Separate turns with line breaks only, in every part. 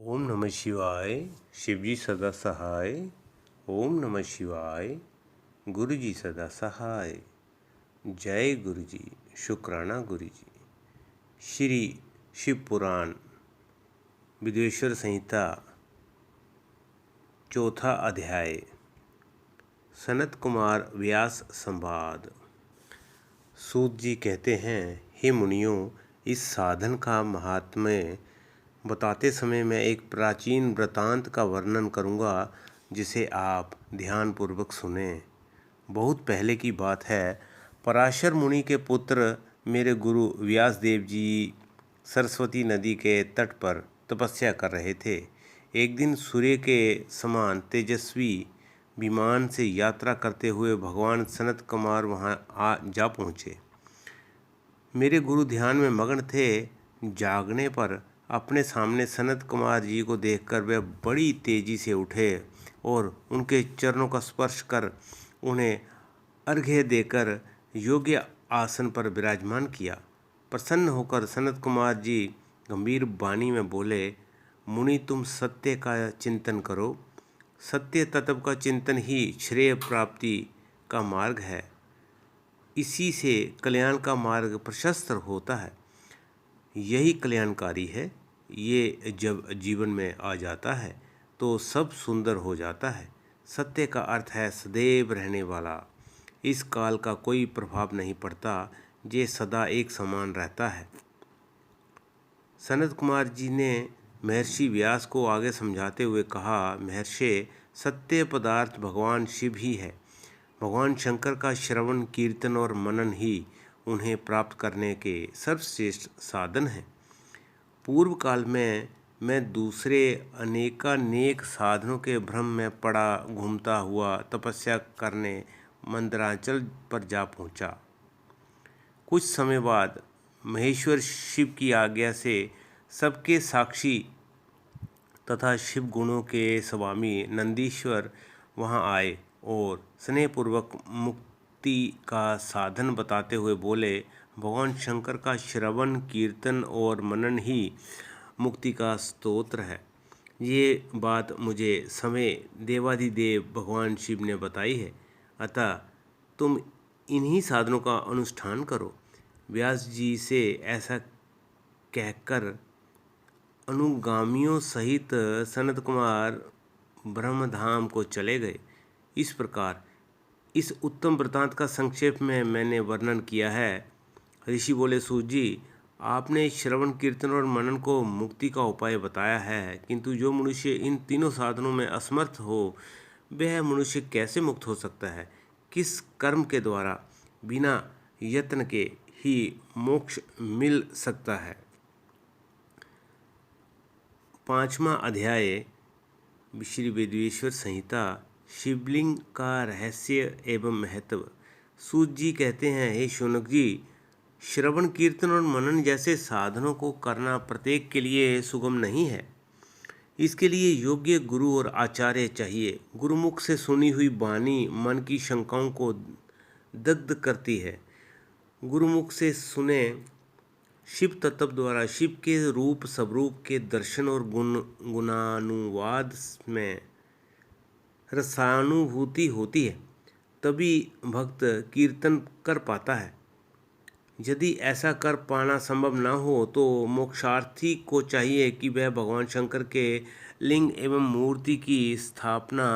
ओम नमः शिवाय। शिवजी सदा सहाय। ओम नमः शिवाय। गुरु जी सदा सहाय। जय गुरु जी। शुक्राना गुरु जी। श्री शिव पुराण विदेश्वर संहिता चौथा अध्याय। सनत कुमार व्यास संवाद। सूत जी कहते हैं, हे मुनियों, इस साधन का महात्म्य बताते समय मैं एक प्राचीन वृतांत का वर्णन करूंगा, जिसे आप ध्यानपूर्वक सुने। बहुत पहले की बात है। पराशर मुनि के पुत्र मेरे गुरु व्यासदेव जी सरस्वती नदी के तट पर तपस्या कर रहे थे। एक दिन सूर्य के समान तेजस्वी विमान से यात्रा करते हुए भगवान सनत कुमार वहां जा पहुँचे। मेरे गुरु ध्यान में मग्न थे। जागने पर अपने सामने सनत कुमार जी को देखकर वे बड़ी तेजी से उठे और उनके चरणों का स्पर्श कर उन्हें अर्घ्य देकर योग्य आसन पर विराजमान किया। प्रसन्न होकर सनत कुमार जी गंभीर वाणी में बोले, मुनि, तुम सत्य का चिंतन करो। सत्य तत्व का चिंतन ही श्रेय प्राप्ति का मार्ग है। इसी से कल्याण का मार्ग प्रशस्त होता है। यही कल्याणकारी है। ये जब जीवन में आ जाता है तो सब सुंदर हो जाता है। सत्य का अर्थ है सदैव रहने वाला। इस काल का कोई प्रभाव नहीं पड़ता। ये सदा एक समान रहता है। सनत कुमार जी ने महर्षि व्यास को आगे समझाते हुए कहा, महर्षि, सत्य पदार्थ भगवान शिव ही है। भगवान शंकर का श्रवण, कीर्तन और मनन ही उन्हें प्राप्त करने के सर्वश्रेष्ठ साधन हैं। पूर्व काल में मैं दूसरे अनेकानेक साधनों के भ्रम में पड़ा घूमता हुआ तपस्या करने मंदराचल पर जा पहुंचा। कुछ समय बाद महेश्वर शिव की आज्ञा से सबके साक्षी तथा शिव गुणों के स्वामी नंदीश्वर वहां आए और स्नेहपूर्वक मुक्ति का साधन बताते हुए बोले, भगवान शंकर का श्रवण, कीर्तन और मनन ही मुक्ति का स्तोत्र है। ये बात मुझे समय देवाधिदेव भगवान शिव ने बताई है। अतः तुम इन्हीं साधनों का अनुष्ठान करो। व्यास जी से ऐसा कहकर अनुगामियों सहित सनत कुमार ब्रह्मधाम को चले गए। इस प्रकार इस उत्तम वृतांत का संक्षेप में मैंने वर्णन किया है। ऋषि बोले, सूत जी, आपने श्रवण, कीर्तन और मनन को मुक्ति का उपाय बताया है, किंतु जो मनुष्य इन तीनों साधनों में असमर्थ हो, वह मनुष्य कैसे मुक्त हो सकता है? किस कर्म के द्वारा बिना यत्न के ही मोक्ष मिल सकता है? 5वां अध्याय श्री वेदेश्वर संहिता, शिवलिंग का रहस्य एवं महत्व। सूत जी कहते हैं, हे शौनक जी, श्रवण, कीर्तन और मनन जैसे साधनों को करना प्रत्येक के लिए सुगम नहीं है। इसके लिए योग्य गुरु और आचार्य चाहिए। गुरुमुख से सुनी हुई वाणी मन की शंकाओं को दग्ध करती है। गुरुमुख से सुने शिव तत्व द्वारा शिव के रूप स्वरूप के दर्शन और गुणानुवाद में रसानुभूति होती है, तभी भक्त कीर्तन कर पाता है। यदि ऐसा कर पाना संभव न हो तो मोक्षार्थी को चाहिए कि वह भगवान शंकर के लिंग एवं मूर्ति की स्थापना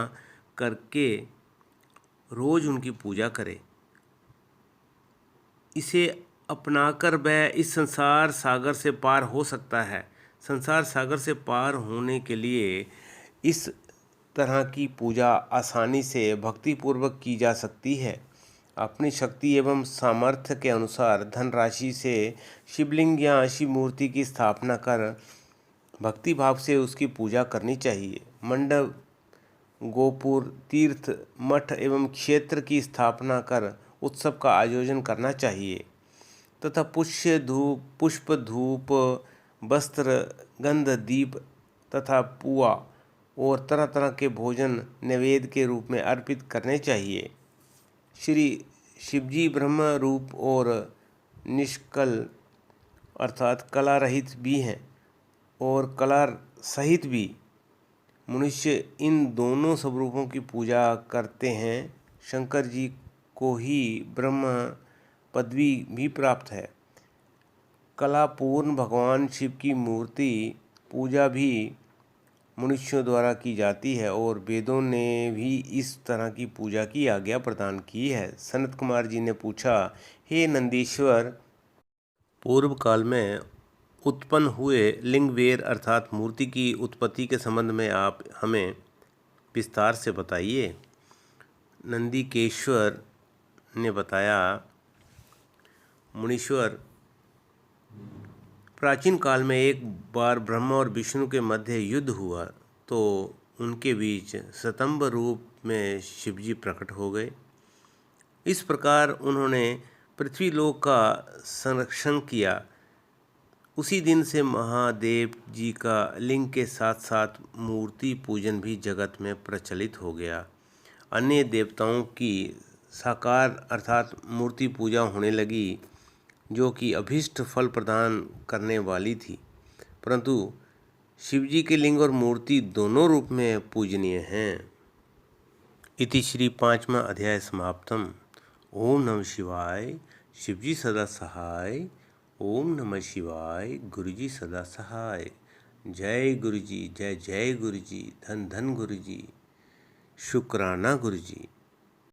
करके रोज उनकी पूजा करे। इसे अपनाकर वह इस संसार सागर से पार हो सकता है। संसार सागर से पार होने के लिए इस तरह की पूजा आसानी से भक्तिपूर्वक की जा सकती है। अपनी शक्ति एवं सामर्थ्य के अनुसार धनराशि से शिवलिंग या शिव मूर्ति की स्थापना कर भक्ति भाव से उसकी पूजा करनी चाहिए। मंडप, गोपुर, तीर्थ, मठ एवं क्षेत्र की स्थापना कर उत्सव का आयोजन करना चाहिए तथा पुष्प, धूप, वस्त्र, गंध, दीप तथा पुआ और तरह तरह के भोजन नैवेद्य के रूप में अर्पित करने चाहिए। श्री शिवजी ब्रह्म रूप और निष्कल अर्थात कला रहित भी हैं और कला सहित भी मनुष्य इन दोनों स्वरूपों की पूजा करते हैं। शंकर जी को ही ब्रह्म पदवी भी प्राप्त है। कलापूर्ण भगवान शिव की मूर्ति पूजा भी मनुष्यों द्वारा की जाती है और वेदों ने भी इस तरह की पूजा की आज्ञा प्रदान की है। सनत कुमार जी ने पूछा, हे नंदीश्वर, पूर्व काल में उत्पन्न हुए लिंगवेर अर्थात मूर्ति की उत्पत्ति के संबंध में आप हमें विस्तार से बताइए। नंदीकेश्वर ने बताया, मुनीश्वर, प्राचीन काल में एक बार ब्रह्मा और विष्णु के मध्य युद्ध हुआ तो उनके बीच स्तंभ रूप में शिवजी प्रकट हो गए। इस प्रकार उन्होंने पृथ्वीलोक का संरक्षण किया। उसी दिन से महादेव जी का लिंग के साथ साथ मूर्ति पूजन भी जगत में प्रचलित हो गया। अन्य देवताओं की साकार अर्थात मूर्ति पूजा होने लगी, जो कि अभीष्ट फल प्रदान करने वाली थी, परंतु शिवजी के लिंग और मूर्ति दोनों रूप में पूजनीय हैं। इति श्री 5वां अध्याय समाप्तम। ओम नमः शिवाय। शिवजी सदा सहाय। ओम नमः शिवाय। गुरुजी सदा सहाय। जय गुरुजी, जय जय गुरुजी, धन धन गुरुजी, शुक्राना गुरुजी।